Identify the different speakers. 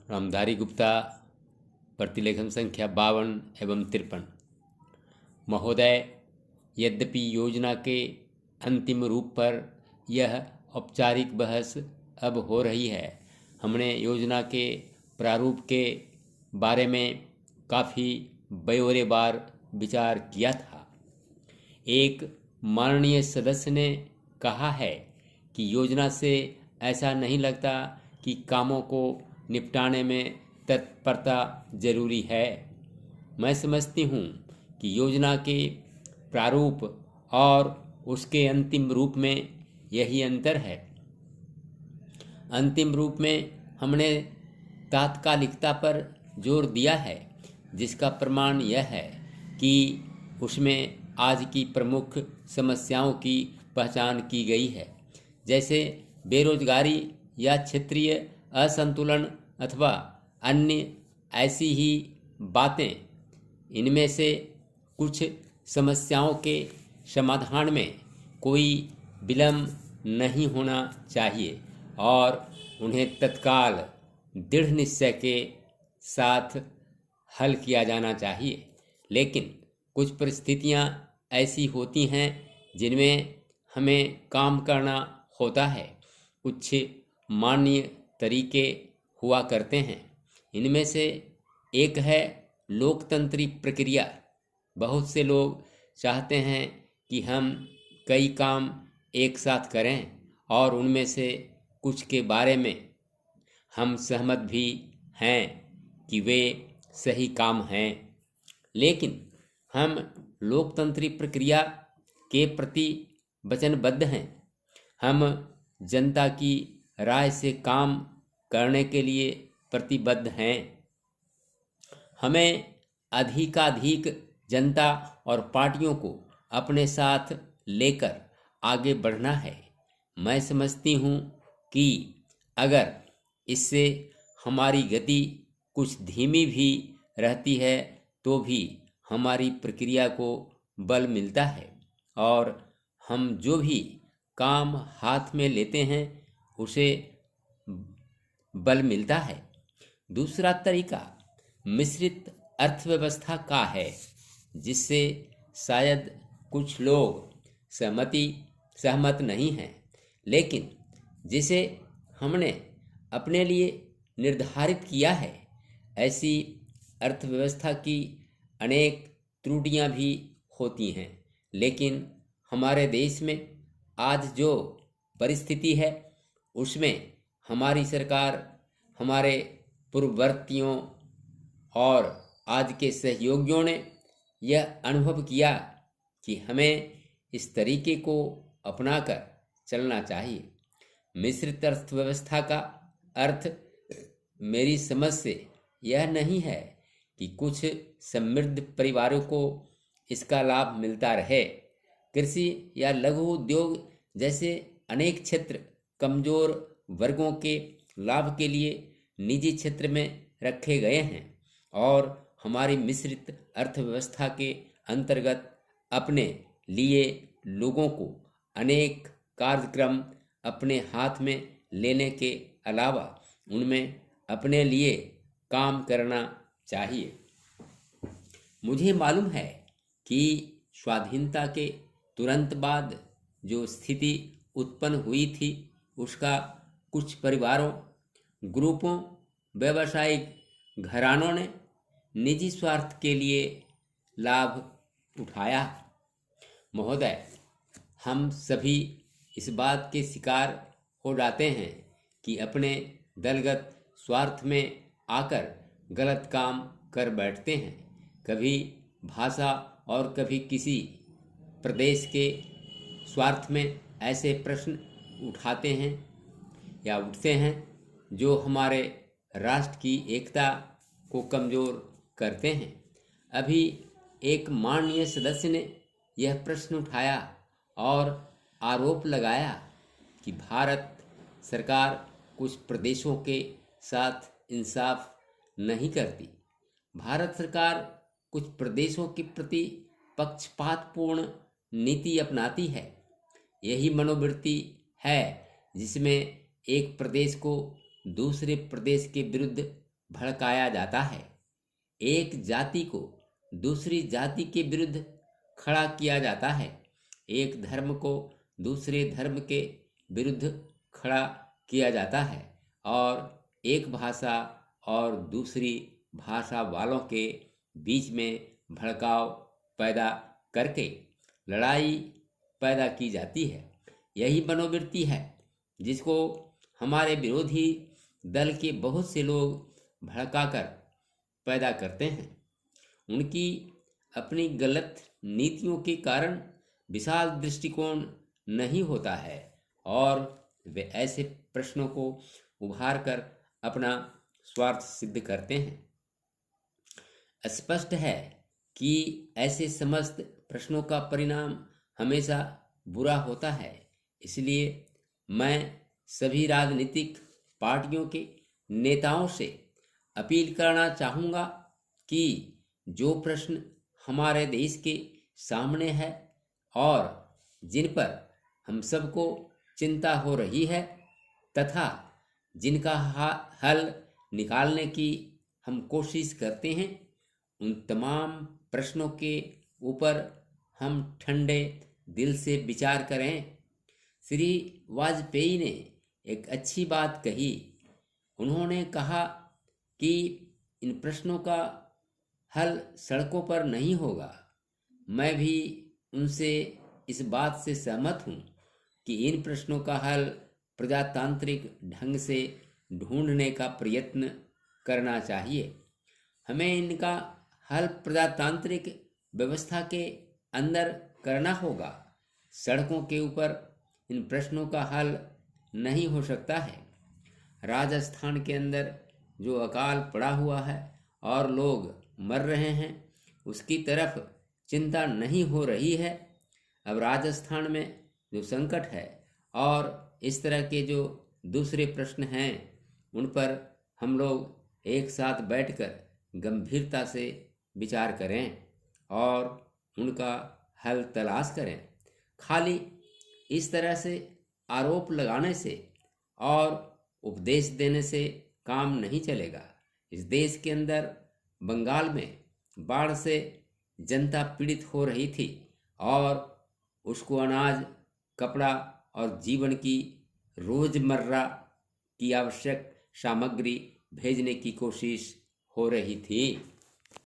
Speaker 1: रामधारी गुप्ता, प्रतिलेखन संख्या 52 एवं 53। महोदय, यद्यपि योजना के अंतिम रूप पर यह औपचारिक बहस अब हो रही है, हमने योजना के प्रारूप के बारे में काफ़ी ब्यौरेवार विचार किया था। एक माननीय सदस्य ने कहा है कि योजना से ऐसा नहीं लगता कि कामों को निपटाने में तत्परता जरूरी है। मैं समझती हूँ कि योजना के प्रारूप और उसके अंतिम रूप में यही अंतर है। अंतिम रूप में हमने तात्कालिकता पर जोर दिया है, जिसका प्रमाण यह है कि उसमें आज की प्रमुख समस्याओं की पहचान की गई है, जैसे बेरोजगारी या क्षेत्रीय असंतुलन अथवा अन्य ऐसी ही बातें। इनमें से कुछ समस्याओं के समाधान में कोई विलंब नहीं होना चाहिए और उन्हें तत्काल दृढ़ निश्चय के साथ हल किया जाना चाहिए। लेकिन कुछ परिस्थितियां ऐसी होती हैं जिनमें हमें काम करना होता है। कुछ मान्य तरीके हुआ करते हैं। इनमें से एक है लोकतंत्रिक प्रक्रिया। बहुत से लोग चाहते हैं कि हम कई काम एक साथ करें और उनमें से कुछ के बारे में हम सहमत भी हैं कि वे सही काम हैं, लेकिन हम लोकतंत्रिक प्रक्रिया के प्रति वचनबद्ध हैं। हम जनता की राय से काम करने के लिए प्रतिबद्ध हैं। हमें अधिकाधिक जनता और पार्टियों को अपने साथ लेकर आगे बढ़ना है। मैं समझती हूँ कि अगर इससे हमारी गति कुछ धीमी भी रहती है तो भी हमारी प्रक्रिया को बल मिलता है और हम जो भी काम हाथ में लेते हैं उसे बल मिलता है। दूसरा तरीका मिश्रित अर्थव्यवस्था का है, जिससे शायद कुछ लोग सहमत नहीं हैं, लेकिन जिसे हमने अपने लिए निर्धारित किया है। ऐसी अर्थव्यवस्था की अनेक त्रुटियां भी होती हैं, लेकिन हमारे देश में आज जो परिस्थिति है उसमें हमारी सरकार हमारे पूर्ववर्तियों और आज के सहयोगियों ने यह अनुभव किया कि हमें इस तरीके को अपनाकर चलना चाहिए। मिश्रित अर्थव्यवस्था का अर्थ मेरी समझ से यह नहीं है कि कुछ समृद्ध परिवारों को इसका लाभ मिलता रहे। कृषि या लघु उद्योग जैसे अनेक क्षेत्र कमजोर वर्गों के लाभ के लिए निजी क्षेत्र में रखे गए हैं और हमारी मिश्रित अर्थव्यवस्था के अंतर्गत अपने लिए लोगों को अनेक कार्यक्रम अपने हाथ में लेने के अलावा उनमें अपने लिए काम करना चाहिए। मुझे मालूम है कि स्वाधीनता के तुरंत बाद जो स्थिति उत्पन्न हुई थी उसका कुछ परिवारों, ग्रुपों, व्यावसायिक घरानों ने निजी स्वार्थ के लिए लाभ उठाया। महोदय, हम सभी इस बात के शिकार हो जाते हैं कि अपने दलगत स्वार्थ में आकर गलत काम कर बैठते हैं। कभी भाषा और कभी किसी प्रदेश के स्वार्थ में ऐसे प्रश्न उठते हैं जो हमारे राष्ट्र की एकता को कमज़ोर करते हैं। अभी एक माननीय सदस्य ने यह प्रश्न उठाया और आरोप लगाया कि भारत सरकार कुछ प्रदेशों के साथ इंसाफ नहीं करती। भारत सरकार कुछ प्रदेशों के प्रति पक्षपातपूर्ण नीति अपनाती है। यही मनोवृत्ति है जिसमें एक प्रदेश को दूसरे प्रदेश के विरुद्ध भड़काया जाता है। एक जाति को दूसरी जाति के विरुद्ध खड़ा किया जाता है। एक धर्म को दूसरे धर्म के विरुद्ध खड़ा किया जाता है और एक भाषा और दूसरी भाषा वालों के बीच में भड़काव पैदा करके लड़ाई पैदा की जाती है। यही मनोवृत्ति है जिसको हमारे विरोधी दल के बहुत से लोग भड़काकर पैदा करते हैं। उनकी अपनी गलत नीतियों के कारण विशाल दृष्टिकोण नहीं होता है और वे ऐसे प्रश्नों को उभार कर अपना स्वार्थ सिद्ध करते हैं। स्पष्ट है कि ऐसे समस्त प्रश्नों का परिणाम हमेशा बुरा होता है। इसलिए मैं सभी राजनीतिक पार्टियों के नेताओं से अपील करना चाहूँगा कि जो प्रश्न हमारे देश के सामने है और जिन पर हम सबको चिंता हो रही है तथा जिनका हल निकालने की हम कोशिश करते हैं, उन तमाम प्रश्नों के ऊपर हम ठंडे दिल से विचार करें। श्री वाजपेयी ने एक अच्छी बात कही। उन्होंने कहा कि इन प्रश्नों का हल सड़कों पर नहीं होगा। मैं भी उनसे इस बात से सहमत हूँ कि इन प्रश्नों का हल प्रजातांत्रिक ढंग से ढूंढने का प्रयत्न करना चाहिए। हमें इनका हल प्रजातांत्रिक व्यवस्था के अंदर करना होगा। सड़कों के ऊपर इन प्रश्नों का हल नहीं हो सकता है। राजस्थान के अंदर जो अकाल पड़ा हुआ है और लोग मर रहे हैं, उसकी तरफ चिंता नहीं हो रही है। अब राजस्थान में जो संकट है और इस तरह के जो दूसरे प्रश्न हैं, उन पर हम लोग एक साथ बैठकर गंभीरता से विचार करें और उनका हल तलाश करें। खाली इस तरह से आरोप लगाने से और उपदेश देने से काम नहीं चलेगा। इस देश के अंदर बंगाल में बाढ़ से जनता पीड़ित हो रही थी और उसको अनाज, कपड़ा और जीवन की रोजमर्रा की आवश्यक सामग्री भेजने की कोशिश हो रही थी।